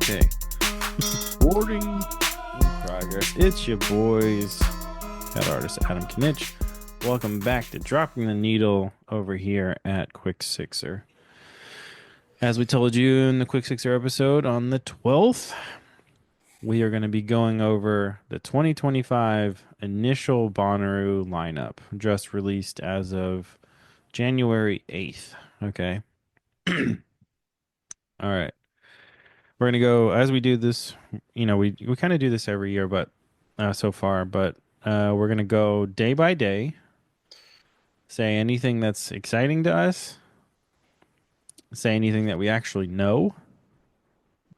Okay. Recording in progress. It's your boys, that artist Adam Knitch. Welcome back to Dropping the Needle over here at Quick Sixer. As we told you in the Quick Sixer episode on the 12th, we are going to be going over the 2025 initial Bonnaroo lineup, just released as of January 8th. Okay. All right. We're gonna go as we do this. We kind of do this every year, but so far, but we're gonna go day by day. Say anything that's exciting to us. Say anything that we actually know.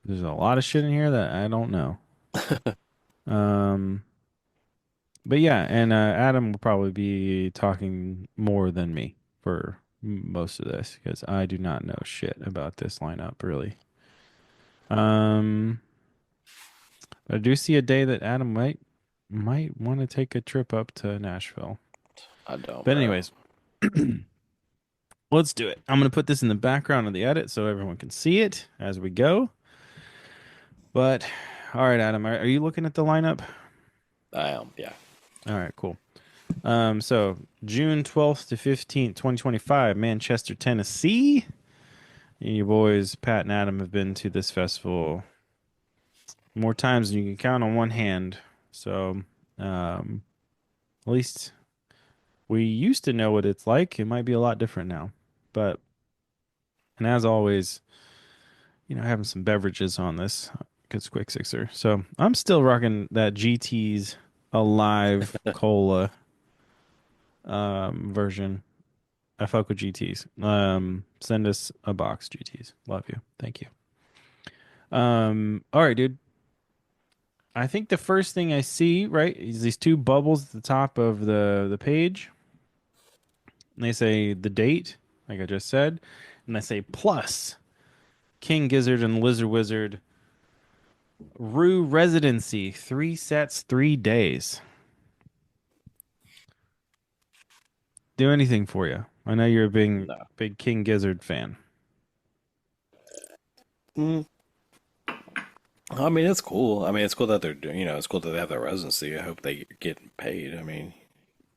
There's a lot of shit in here that I don't know. Um, but yeah, and Adam will probably be talking more than me for most of this because I do not know shit about this lineup really. Um, I do see a day that Adam might want to take a trip up to Nashville. I don't, But bro. anyways, let's do it. I'm gonna put this in the background of the edit so everyone can see it as we go. But all right, Adam, are you looking at the lineup? I am, yeah. All right, cool. So June 12th to 15th, 2025, Manchester, Tennessee. And your boys Pat and Adam have been to this festival more times than you can count on one hand. So, at least we used to know what it's like. It might be a lot different now. But, and as always, having some beverages on this because Quick Sixer. So I'm still rocking that GT's Alive Cola version. I fuck with GT's. Send us a box, GT's. Love you. Thank you. All right, dude. I think the first thing I see, right, is these two bubbles at the top of the page. And they say the date, like I just said, and they say plus King Gizzard and Lizard Wizard Rue residency, 3 sets, 3 days. Do anything for you. I know you're a big, No. big King Gizzard fan. Mm. I mean, it's cool. I mean, it's cool that they're doing, it's cool that they have their residency. I hope they get paid. I mean,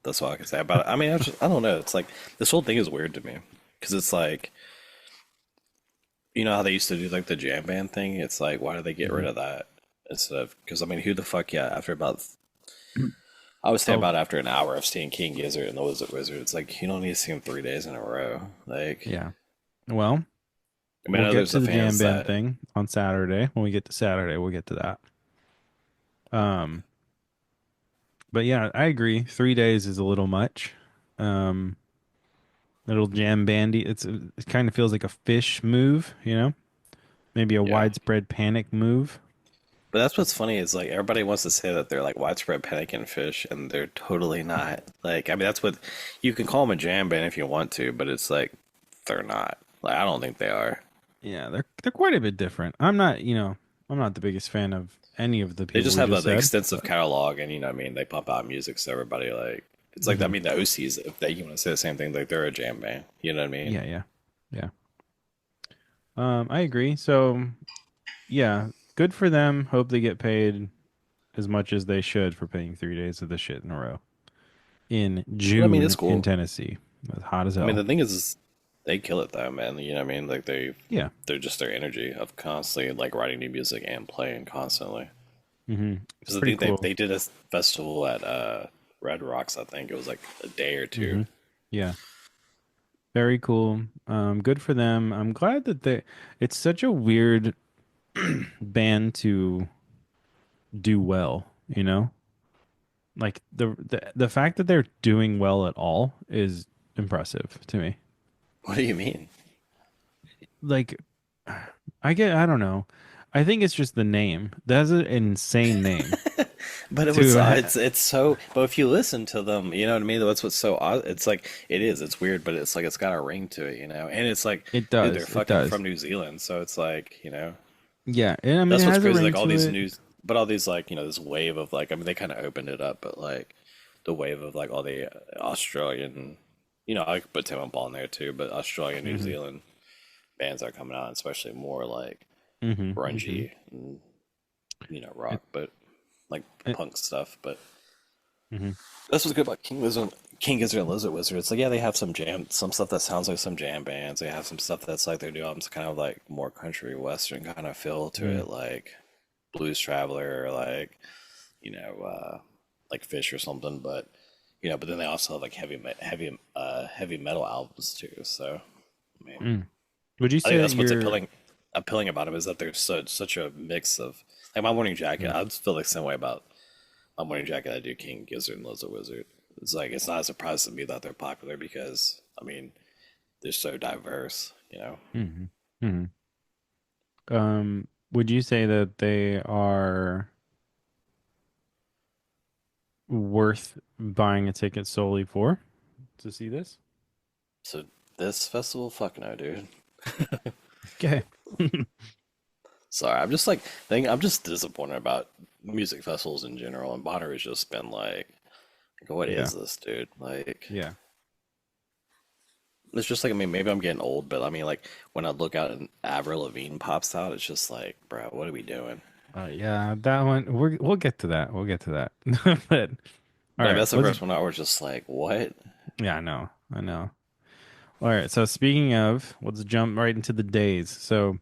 that's all I can say about it. I mean, I don't know. It's like, this whole thing is weird to me. Because it's like, you know how they used to do like the jam band thing? It's like, why do they get rid Hmm. of that? Instead of, because I mean, who the fuck, yeah, after about, I would say Oh, about after an hour of seeing King Gizzard and the Lizard Wizard, it's like, you don't need to see him 3 days in a row. Like, yeah. Well, I mean, I we'll know get there's to the the jam fans band that, thing on Saturday. When we get to Saturday, we'll get to that. Um, but yeah, I agree. 3 days is a little much. Um, Little jam bandy. It kind of feels like a fish move. Maybe a yeah. widespread panic move. But that's what's funny is like everybody wants to say that they're like widespread panic in fish, and they're totally not. Like, I mean, that's what you can call them a jam band if you want to, but it's like they're not. Like, I don't think they are. Yeah, they're quite a bit different. I'm not the biggest fan of any of the They people just we have just the said. extensive But catalog, and you know, what I mean, they pump out music, so everybody like it's like I mhm. mean, the OCs if they you want to say the same thing, like they're a jam band. You know what I mean? Yeah, yeah, yeah. I agree. So yeah, good for them. Hope they get paid as much as they should for paying 3 days of this shit in a row in But I mean, it's June in cool. Tennessee. It's hot as I mean, hell. the thing is they kill it though, man. You know what I mean? Like Yeah. they're just their energy of constantly like writing new music and playing constantly. It's Because I pretty think cool. they did a festival at Red Rocks. I think it was like a day or two. hmm Yeah. Very cool. Good for them. I'm glad that it's such a weird band to do well. Like the fact that they're doing well at all is impressive to me. What do you mean? Like I don't know. I think it's just the name. That's an insane name But it was to it's so. But if you listen to them, you know what I mean. That's what's so odd. It's like it is. It's weird, but it's like it's got a ring to it, you know. And it's like, it dude, they're does. It fucking does. from New Zealand, so it's like Yeah, and I mean it that's what's has a crazy. ring Like all to these it. news, but all these like this wave of like I mean they kind of opened it up, but like the wave of like all the Australian, I could put Tim and Paul in there too, but Australian, New hmm Zealand bands are coming out, especially more like. Mm-hmm. Mm-hmm. grungy, and, It, rock, but like it, punk stuff. But mm-hmm. that's what's good about King Gizzard and Lizard Wizard. It's like, yeah, they have some stuff that sounds like some jam bands. They have some stuff that's like their new albums kind of like more country western kind of feel to Mm. it, like Blues Traveler, or like you know, like Fish or something. But but then they also have like heavy metal albums too. So I mean, Mm. Would you I say think that that's what's you're appealing about them, is that there's such a mix of, like, My Morning Jacket. mm. I just feel like the same way about My Morning Jacket I do King Gizzard and Lizard Wizard. It's like it's not a surprise to me that they're popular because I mean they're so diverse. Mm-hmm. Mm-hmm. Would you say that they are worth buying a ticket solely for to see this? So this festival, fuck no, dude. Okay. Sorry, I'm just disappointed about music festivals in general, and Bonner has just been like, what Yeah. is this, dude? Like, Yeah. it's just like, I mean, maybe I'm getting old, but I mean, like, when I look out and Avril Lavigne pops out, it's just like, bro, what are we doing? Yeah, that one we'll get to that. We'll get to that. But all But I mean, right, that's the let's first one I was just like, what? yeah, I know. I know. All right, so speaking of, let's jump right into the days. So,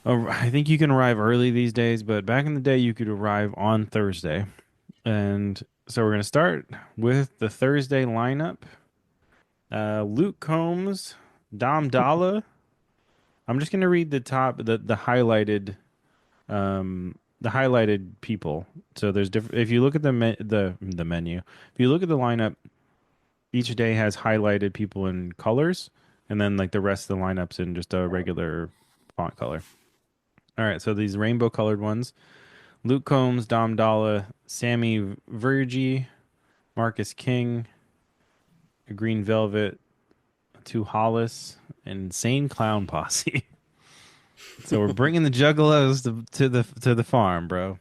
I think you can arrive early these days, but back in the day you could arrive on Thursday. And so we're going to start with the Thursday lineup. Luke Combs, Dom Dalla. I'm just going to read the top the highlighted people. So there's different. If you look at the menu, if you look at the lineup, each day has highlighted people in colors, and then like the rest of the lineups in just a regular font color. All right, so these rainbow colored ones: Luke Combs, Dom Dalla, Sammy Vergi, Marcus King, Green Velvet, Two Hollis, and Insane Clown Posse. So we're bringing the Juggalos to the farm, bro.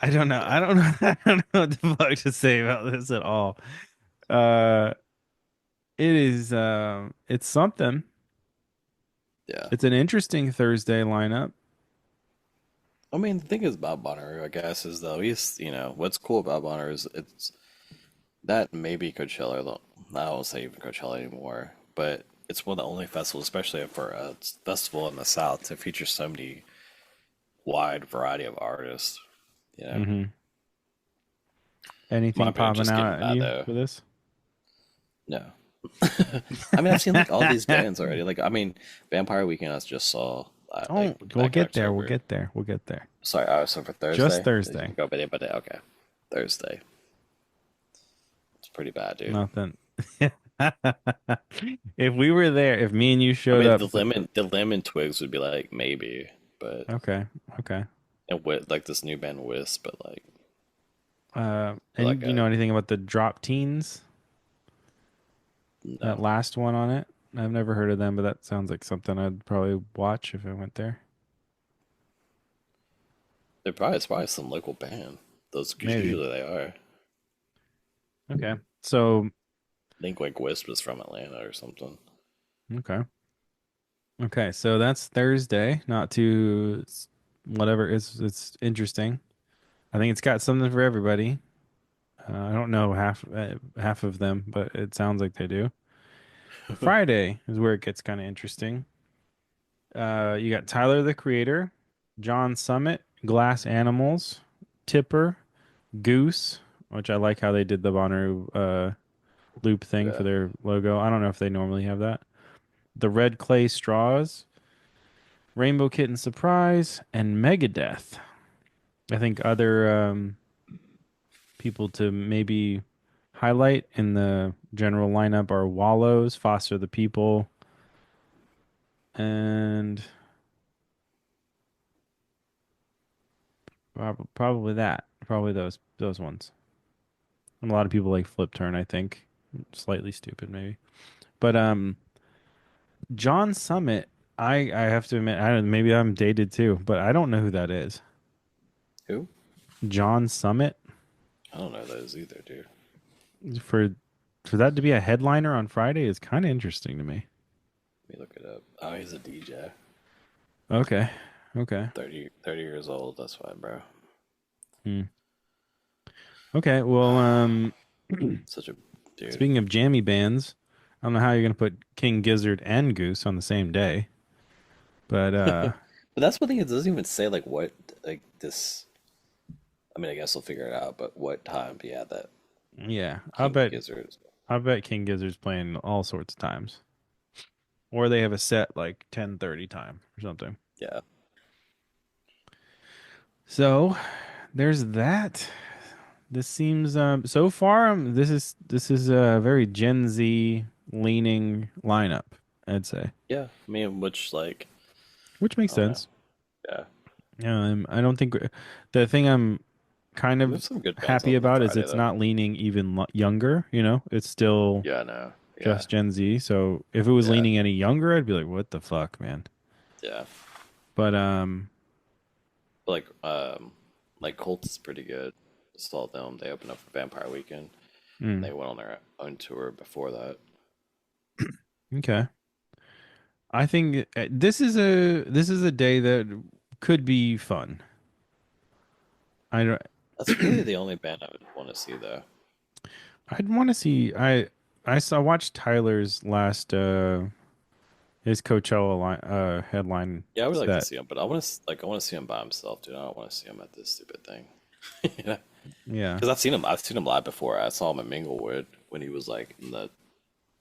I don't know. Yeah, I don't know. I don't know what the fuck to say about this at all. Uh, it is. It's something. yeah. It's an interesting Thursday lineup. I mean, the thing is about Bonnaroo, I guess, is though what's cool about Bonnaroo is it's that maybe Coachella. Though I don't say even Coachella anymore, but it's one of the only festivals, especially for a festival in the South, to feature so many wide variety of artists. You know, Hmm. Anything might be popping just getting out at bad you though. for this? No, I mean I've seen like all these bands already. Like I mean, Vampire Weekend I just saw Oh, like we'll back in get there. We'll October. get there. We'll get there. Sorry, so for Just Thursday, did you Thursday. go by day? Okay, Thursday. It's pretty bad, dude. Nothing. If we were there, if me and you I showed mean, up, the lemon twigs would be like maybe, but okay, okay. and with like this new band Wisp, but And like you a know anything about the Drop Teens? That no. last one on it? I've never heard of them, but that sounds like something I'd probably watch if I went there. It's probably some local band. Those because Maybe. usually they are. Okay. So, I think like Wisp is from Atlanta or something. okay. Okay, so that's Thursday. Not too whatever. It's interesting. I think it's got something for everybody. I don't know half of them, but it sounds like they do. Friday is where it gets kind of interesting. You got Tyler the Creator, John Summit, Glass Animals, Tipper, Goose, which I like how they did the Bonnaroo loop thing for Yeah, their logo. I don't know if they normally have that. The Red Clay Straws, Rainbow Kitten Surprise, and Megadeth. I think other people to maybe highlight in the general lineup are Wallows, Foster the People, and probably that. Probably those ones. And a lot of people like Flip Turn, I think. Slightly stupid maybe. But John Summit, I have to admit, I don't, maybe I'm dated too, but I don't know who that is. who? John Summit I don't know those either, dude. for for that to be a headliner on Friday is kind of interesting to me. Let me look it up. Oh, he's a DJ. Okay. Okay. 30 years old. That's fine, bro. Hmm. Okay. Well, Such a dude. speaking of jammy bands, I don't know how you're gonna put King Gizzard and Goose on the same day, but But that's one thing. It doesn't even say like what like this. I mean, I guess we'll figure it out. But what time? Yeah, that yeah, King Gizzard. I bet King Gizzard's playing all sorts of times, or they have a set like 10:30 time or something. Yeah, So there's that. This seems so far this is a very Gen Z leaning lineup, I'd say, yeah. I mean, which like which makes I don't know. sense. Yeah, I don't think the thing I'm kind of there's some good bands happy on about is Friday it's though. not leaning even younger, you know? It's still Yeah, no, yeah, just Gen Z. So if it was yeah, leaning any younger, I'd be like, what the fuck, man? yeah. But But like Colts is pretty good. Saw them. They opened up for Vampire Weekend. mm, They went on their own tour before that. okay. I think this is a day that could be fun. I don't That's really the only band I would want to see though. I'd want to see I saw watched Tyler's last his Coachella headline Yeah, I would like to set. see him, but I want to see him by himself, dude. I don't want to see him at this stupid thing. You know? Yeah. Because I've seen him live before. I saw him at Minglewood when he was like in the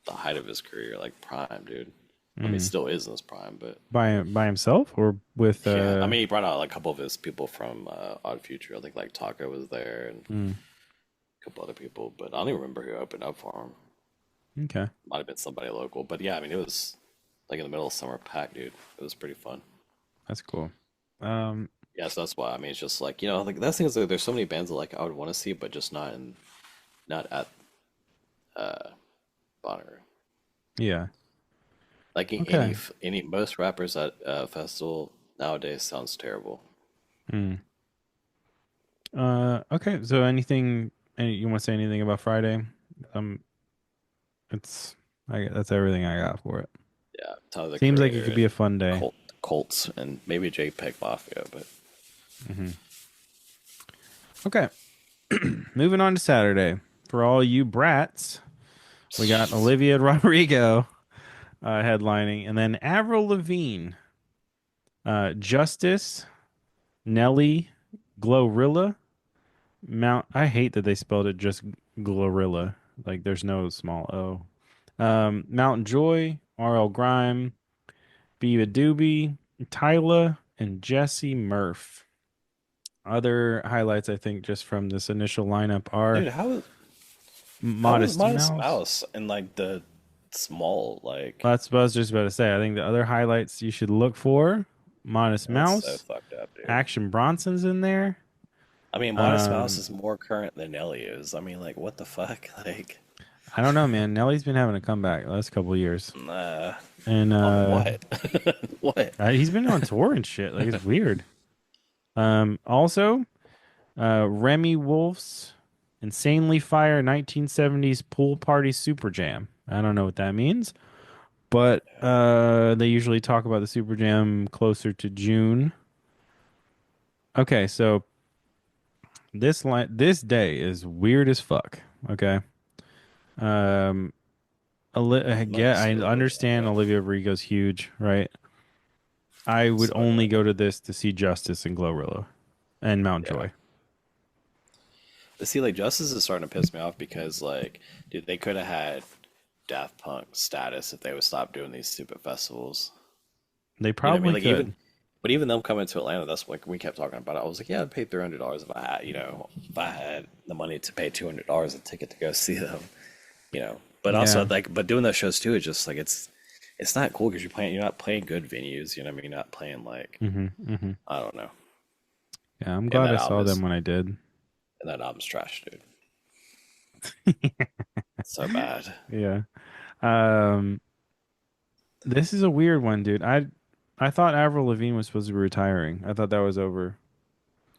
height of his career, like prime, dude. I mean, he Mm. still is in his prime, but By himself or with yeah. I mean, he brought out like a couple of his people from Odd Future. I think like Taco was there and mm, a couple other people, but I don't even remember who opened up for him. okay. Might have been somebody local, but yeah, I mean, it was like in the middle of summer pack, dude. It was pretty fun. That's cool. Um Yeah, so that's why. I mean, it's just like like that's the thing is like, there's so many bands that like I would want to see, but just not at Bonnaroo. yeah. Like Okay. any most rappers at a festival nowadays sounds terrible. Mm. Okay, so you want to say anything about Friday? Um it's that's everything I got for it. Yeah, Tyler the Seems like it Creator could be and a fun day. Colts and maybe JPEG Mafia, but Hmm. Okay. Moving on to Saturday. For all you brats, we got jeez. Olivia Rodrigo headlining, and then Avril Lavigne, Justice, Nelly, Glorilla, Mount. I hate that they spelled it just Glorilla. Like there's no small O. Mountain Joy, RL Grime, Biba Doobie, Tyla, and Jesse Murph. Other highlights, I think, just from this initial lineup are Dude, how is Modest Modest Mouse. Mouse and like the small That's what I was just about to say. I think the other highlights you should look for: Modest that's so Mouse, fucked up, dude. Action Bronson's in there. I mean, Modest Mouse Um, is more current than Nelly is. I mean, like, what the fuck? Like, I don't know, man. Nelly's been having a comeback the last couple of years, nah, and on what? What? he's been on tour and shit. Like it's weird. Also, Remy Wolf's Insanely Fire 1970s Pool Party Super Jam. I don't know what that means, but they usually talk about the Super Jam closer to June. Okay, so this day is weird as fuck. Okay. Um, I get, Most I really, understand yeah, Olivia Rodrigo's huge, right? I would so only go annoying. to this to see Justice and Glorilla and Yeah. Mountjoy. But see, like, Justice is starting to piss me off because, like, dude, they could have had Daft Punk status if they would stop doing these stupid festivals. They You know what I mean? probably Like, even, could. but even them coming to Atlanta, that's like we kept talking about it. I was like, yeah, I'd pay $300 if I had, if I had the money to pay $200 a ticket to go see them. But also Yeah. like, but doing those shows too is just like it's not cool because you're not playing good venues. You know what I mean? You're not playing like Hmm. Hmm. I don't know. Yeah, I'm And glad I saw them when I did. that album's trash, dude. So bad. Yeah. Um, this is a weird one, dude. I thought Avril Lavigne was supposed to be retiring. I thought that was over.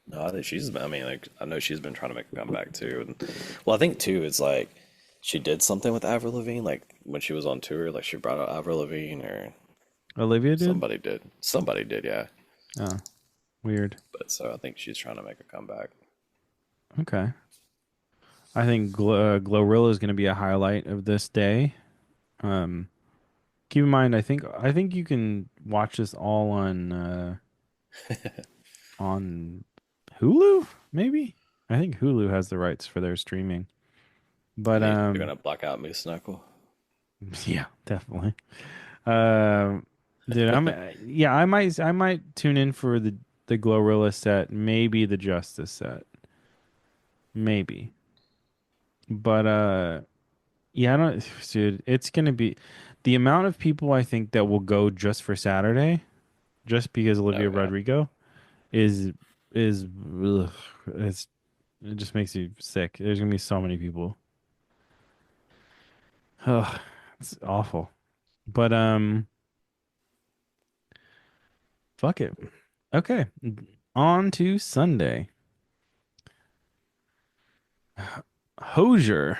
No, I think she's. I mean, like I know she's been trying to make a comeback too. And well, I think too it's like she did something with Avril Lavigne, like when she was on tour, like she brought out Avril Lavigne, or Olivia did? Somebody did. Somebody did, yeah. Oh, weird. But so I think she's trying to make a comeback. Okay. I think Glorilla is going to be a highlight of this day. Um, keep in mind, I think you can watch this all on Hulu, maybe. I think Hulu has the rights for their streaming. I But mean, they're gonna block out Moose Knuckle. yeah, definitely. Um, dude, yeah, I might tune in for the Glorilla set, maybe the Justice set, maybe. But yeah, I don't, dude. It's gonna be the amount of people I think that will go just for Saturday, just because Oh Olivia yeah. Rodrigo is is ugh, it's it just makes you sick. There's gonna be so many people. Ugh, it's awful. But fuck it. Okay, on to Sunday. Hosier,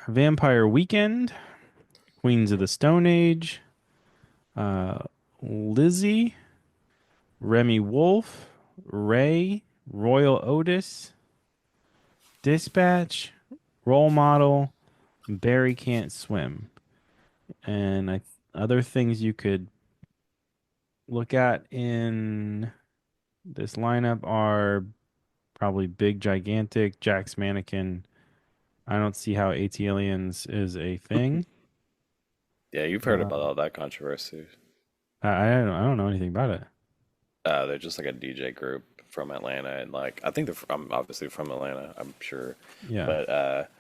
Vampire Weekend, Queens of the Stone Age, uh, Lizzie, Remy Wolf, Ray, Royal Otis, Dispatch, Role Model, Barry Can't Swim. And other things you could look at in this lineup are probably Big Gigantic, Jack's Mannequin. I don't see how AT Aliens is a thing. Yeah, you've heard Uh, about all that controversy. I don't know anything about it. They're just like a DJ group from Atlanta, and like I think they're from, obviously from Atlanta, I'm sure, Yeah. but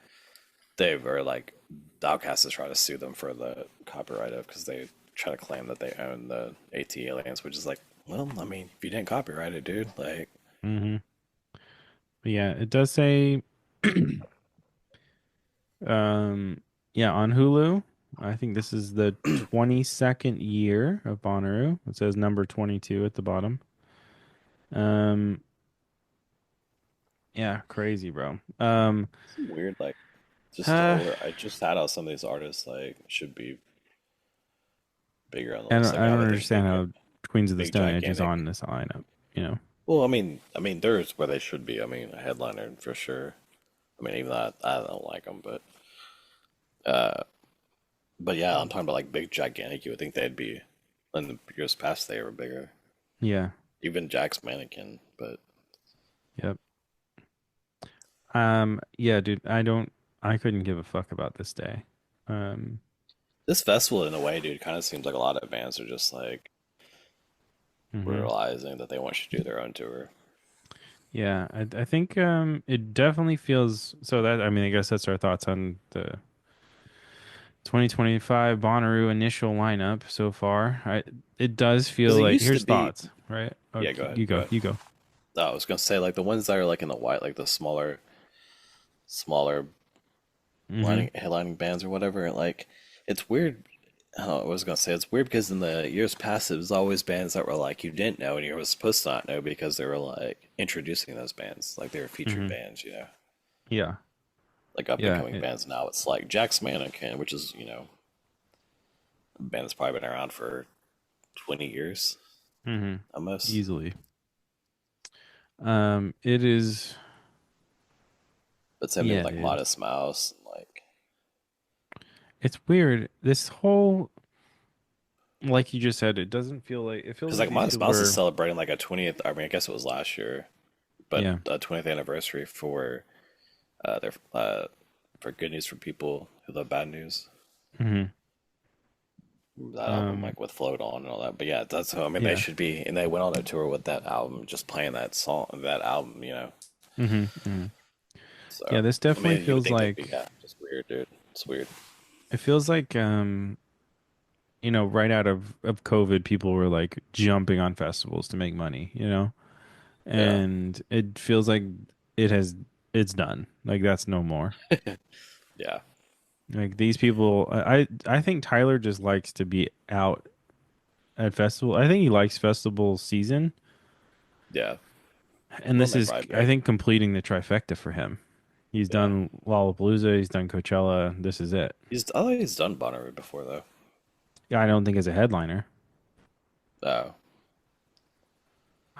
they were like the Outcast is trying to sue them for the copyright of because they try to claim that they own the AT aliens, which is like, well, I mean, if you didn't copyright it, dude, like, hmm But yeah, it does say um yeah, on Hulu. I think this is the 22nd year of Bonnaroo. It says number 22 at the bottom. Um yeah, crazy, bro. some weird like just uh, older. I just had how some of these artists like should be bigger on the I list. don't Like I I don't would think understand how Queens of the big Stone Age is gigantic. on this lineup, you know. Well, I mean, there's where they should be. I mean, a headliner for sure. I mean, even though I don't like them, but yeah, I'm talking about like big gigantic. You would think they'd be in the years past they were bigger. Yeah. Even Jack's mannequin, but Yep. Yeah, dude, I couldn't give a fuck about this day. Um this festival in a way, dude, kind of seems like a lot of bands are just like mhm. realizing that they want you to do their own tour. Yeah, I think it definitely feels so that I mean I guess that's our thoughts on the 2025 Bonnaroo initial lineup so far. It does Because feel it like used to here's be, thoughts, right? yeah, go Okay, ahead, you go go, ahead. you go. No, I was gonna say like the ones that are like in the white, like the smaller Mm-hmm. lining headlining bands or whatever. Like it's weird. I was gonna say it's weird because in the years past it was always bands that were like you didn't know and you were supposed to not know because they were like introducing those bands, like they were featured Mm-hmm. bands, you know, Yeah, like up and yeah, coming bands. Now it's like Jack's Mannequin, which is a band that's probably been around for 20 years mm-hmm. almost. Easily. It is. But same thing with Yeah, like dude. Modest Mouse, like It's weird. This whole, like you just said, it doesn't feel like it feels because like like these Modest people Mouse is were. celebrating like a 20th. I mean, I guess it was last year, but Yeah. a 20th anniversary their for Good News for People Who Love Bad News. Mm-hmm. That album Um. like with Float On and all that. But yeah, that's how I mean they Yeah. should be, and they went on a tour with that album, just playing that song, that album, you know. Mm-hmm. Mm-hmm. Yeah. So This I definitely mean, you would feels think they'd be like yeah, just weird, dude. It's weird. it feels like right out of COVID, people were like jumping on festivals to make money, Yeah, and it feels like it has it's done. Like that's no more. yeah, Like these people, I think Tyler just likes to be out at festival. I think he likes festival season, yeah. and Well, this they is, probably I make think, completing the trifecta for him. He's yeah. done Lollapalooza, he's done Coachella. This is it. I thought he's done Bonnaroo before though. Yeah, I don't think as a headliner. Oh,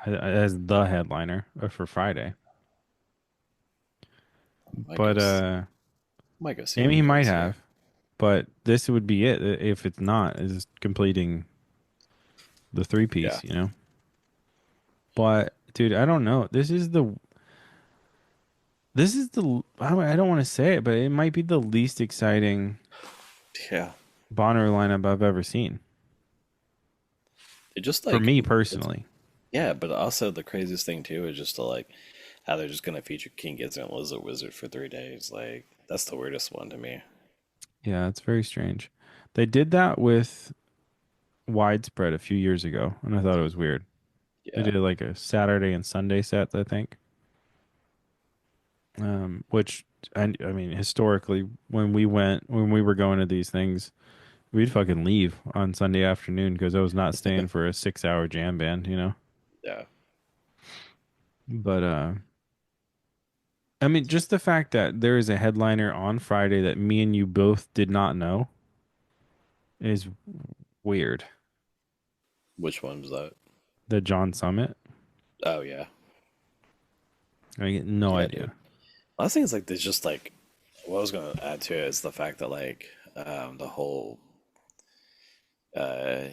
as the headliner for Friday. might go But s- might go see maybe what he he might has here. have. But this would be it if it's not, is completing the three Yeah, piece, you know? But dude, I don't know. I don't want to say it, but it might be the least exciting yeah. Bonnaroo lineup I've ever seen. It just For like me it's personally. yeah, but also the craziest thing too is just to like how they're just gonna feature King Gizzard and Lizard Wizard for 3 days. Like that's the weirdest one to me. Yeah, it's very strange. They did that with Widespread a few years ago, and I thought it was weird. They Yeah, did like a Saturday and Sunday set, I think. Which I mean, historically, when we were going to these things, we'd fucking leave on Sunday afternoon because I was not staying for a 6 hour jam band, you know. yeah. But I mean, just the fact that there is a headliner on Friday that me and you both did not know is weird. Which one was that? The John Summit, Oh yeah, I get no yeah, dude. idea. Last thing is like there's just like what I was gonna add to it is the fact that like the whole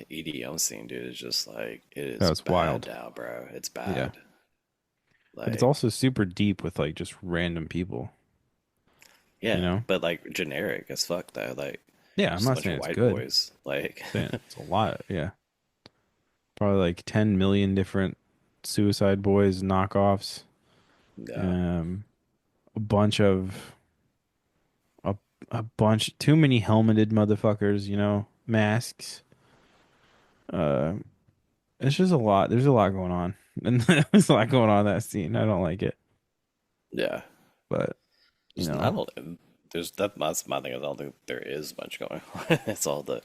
EDM scene, dude, is just like it That is was bad wild. now, bro. It's Yeah, bad. but it's Like also super deep with like just random people, you yeah, know. but like generic as fuck though. Like Yeah, I'm just a not bunch of saying it's white good. I'm boys. Like saying it's a lot. Yeah, probably like 10 million different Suicide Boys knockoffs. yeah, Um, a bunch of a, a bunch too many helmeted motherfuckers, you know, masks. Uh, it's just a lot. There's a lot going on, and there's a lot going on in that scene. I don't like it, yeah. but you Just I know, don't. There's that's my thing. Is I don't think there is much going on. It's all the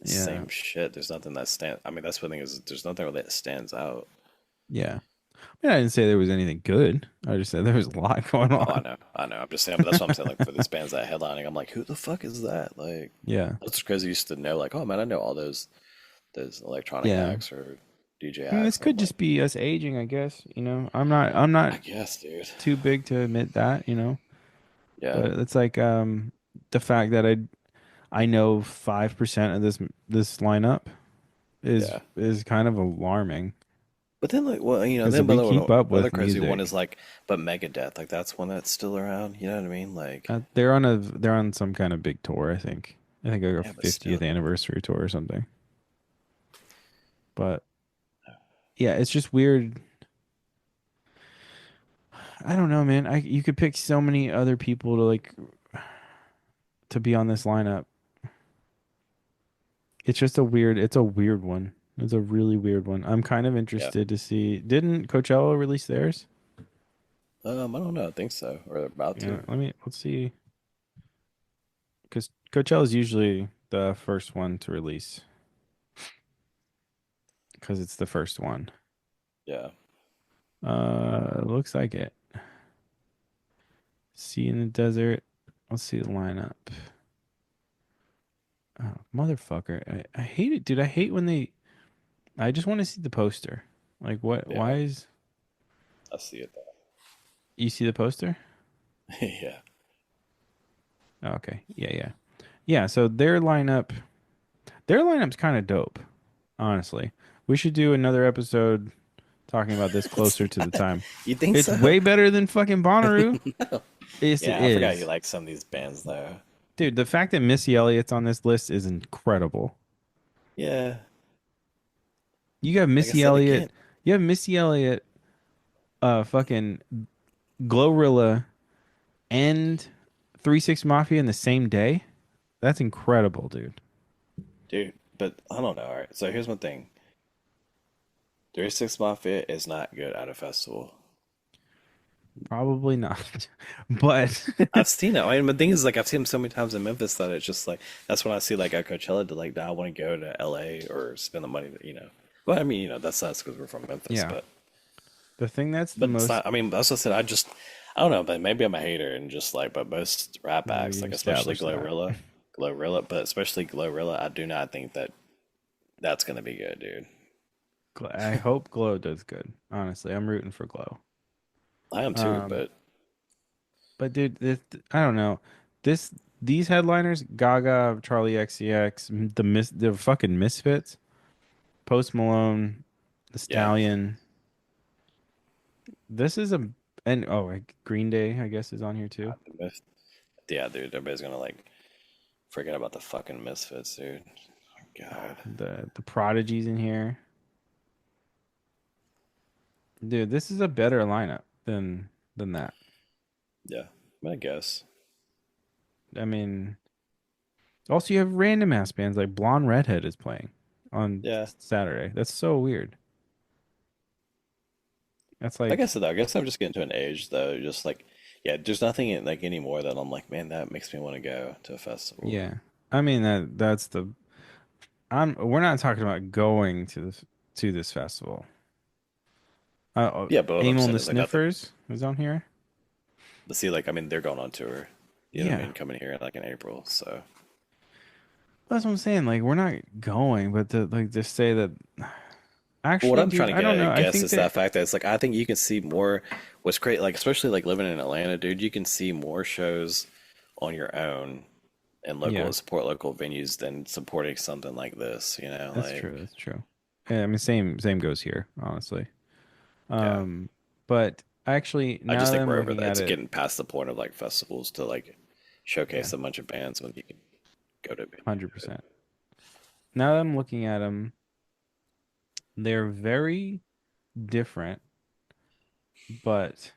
yeah, same shit. There's nothing that stands. I mean, that's the thing is there's nothing really that stands out. yeah. I mean, I didn't say there was anything good. I just said there was a lot going Oh, on. I know. I'm just saying, but that's what I'm saying. Like for these bands that headlining, I'm like, who the fuck is that? Like, Yeah, that's crazy. Used to know, like, oh man, I know all those electronic yeah. acts or DJ I mean, this acts, and I'm could like, just be us aging, I guess. You know, I'm not I guess, dude. too big to admit that. You know, Yeah, but it's like the fact that I know 5% of this lineup yeah. is kind of alarming But then, like, well, because then we the other keep one, up the other with crazy one is music. like, but Megadeth, like that's one that's still around. You know what I mean? Like, They're on some kind of big tour. I think like a yeah, but still, 50th anniversary tour or something. But yeah, it's just weird. I don't know, man. I You could pick so many other people to be on this lineup. It's a weird one. It's a really weird one. I'm kind of yeah. interested to see. Didn't Coachella release theirs? I don't know. I think so, or they're about Yeah, to. let's see. Because Coachella is usually the first one to release because it's the first one. Yeah, Looks like it. Sea in the desert. Let's see the lineup. Oh, motherfucker. I hate it, dude. I hate when they. I just want to see the poster. Like, what? Why yeah. is. I see it You see the poster? though. Yeah, Oh, okay. Yeah, yeah. Yeah, so their lineup's kind of dope, honestly. We should do another episode talking about this It's closer to the time. you think It's so? way better than fucking Bonnaroo. Yes, it Yeah, I forgot you is. like some of these bands though. Dude, the fact that Missy Elliott's on this list is incredible. Yeah, You got like I Missy said Elliott, again, you have Missy Elliott, fucking Glorilla and 3 6 Mafia in the same day. That's incredible, dude. dude. But I don't know. All right, so here's my thing. 36 Mafia is not good at a festival. Probably not. But I've seen it. I mean, the thing is, like, I've seen them so many times in Memphis that it's just like that's when I see like at Coachella to like, now I want to go to LA or spend the money, Well, I mean, that's us because we're from Memphis, yeah, the thing that's the but it's most not. I mean, that's what I said. I don't know, but maybe I'm a hater and just like, but most rap no, acts, we like especially established that. Glorilla, but especially Glorilla, I do not think that that's gonna be good, dude. I hope Glow does good. Honestly, I'm rooting for Glow. I am too, Um, but but dude, I don't know. This these headliners, Gaga, Charlie XCX, the fucking Misfits, Post Malone, The yeah, Stallion. This is a and oh, like, Green Day, I guess, is on here too. yeah, dude, everybody's gonna like forget about the fucking Misfits, dude. Oh, God, The Prodigy's in here. Dude, this is a better lineup than that. yeah, I guess, I mean, also you have random ass bands like Blonde Redhead is playing on yeah. Saturday. That's so weird. That's I like, guess though, I guess I'm just getting to an age though, just like, yeah, there's nothing like anymore that I'm like, man, that makes me want to go to a festival. yeah. I mean that's the we're not talking about going to this festival. Yeah, but what I'm Amyl and saying the is like nothing. Sniffers is on here. But see, like, I mean, they're going on tour. You know what I Yeah. mean? Coming here like in April. So, That's what I'm saying. Like we're not going, but to like just say that but what actually, I'm dude, trying to I get don't at, I know. I guess, think is that that fact that it's like I think you can see more. What's great, like especially like living in Atlanta, dude, you can see more shows on your own and yeah, local support local venues than supporting something like this. You know, that's like true. That's true. Yeah, I mean same goes here, honestly. yeah, Um, but actually, I now just that think I'm we're over looking that. at It's it, getting past the point of like festivals to like yeah, showcase a bunch of bands when you can go to a venue. 100%. Now that I'm looking at them, they're very different, but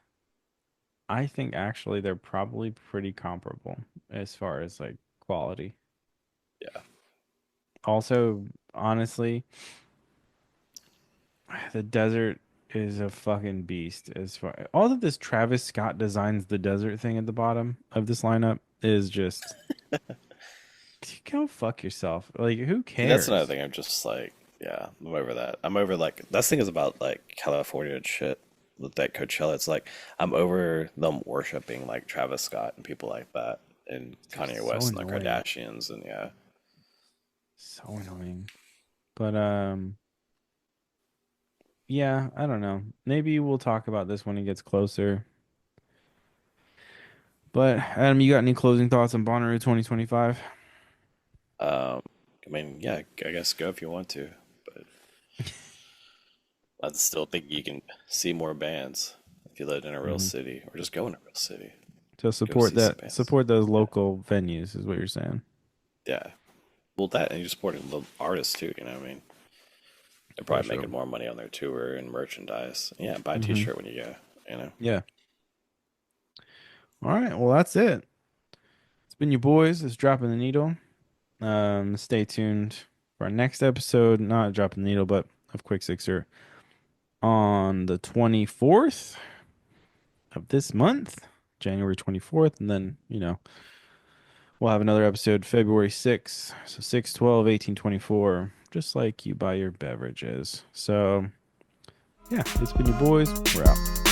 I think actually they're probably pretty comparable as far as like quality. Yeah, Also, honestly, the desert is a fucking beast as far all of this Travis Scott designs the desert thing at the bottom of this lineup is just go fuck yourself. Like who see, that's another cares? thing. I'm just like, yeah, I'm over that. I'm over like that's thing is about like California and shit with that Coachella. It's like I'm over them worshiping like Travis Scott and people like that, and They're Kanye so West and the annoying. Kardashians, and yeah, So annoying. But yeah, I don't know. Maybe we'll talk about this when it gets closer. But Adam, you got any closing thoughts on Bonnaroo 2025? um, I mean, yeah, I guess go if you want to, but I still think you can see more bands if you lived in a real Hmm. city or just go in a real city, So go see some bands. support those Yeah, local venues is what you're saying. yeah. Well, that and you're supporting the artists too. You know what I mean? They're For probably sure. making more money on their tour and merchandise. Yeah, buy a Hmm. T-shirt when you go. You know. Yeah. All right. Well, that's it. It's been your boys. It's dropping the needle. Stay tuned for our next episode. Not dropping the needle, but of Quick Sixer on the 24th of this month, January 24th. And then, we'll have another episode February 6th. So 6/12/1824, just like you buy your beverages. So, yeah, it's been your boys. We're out.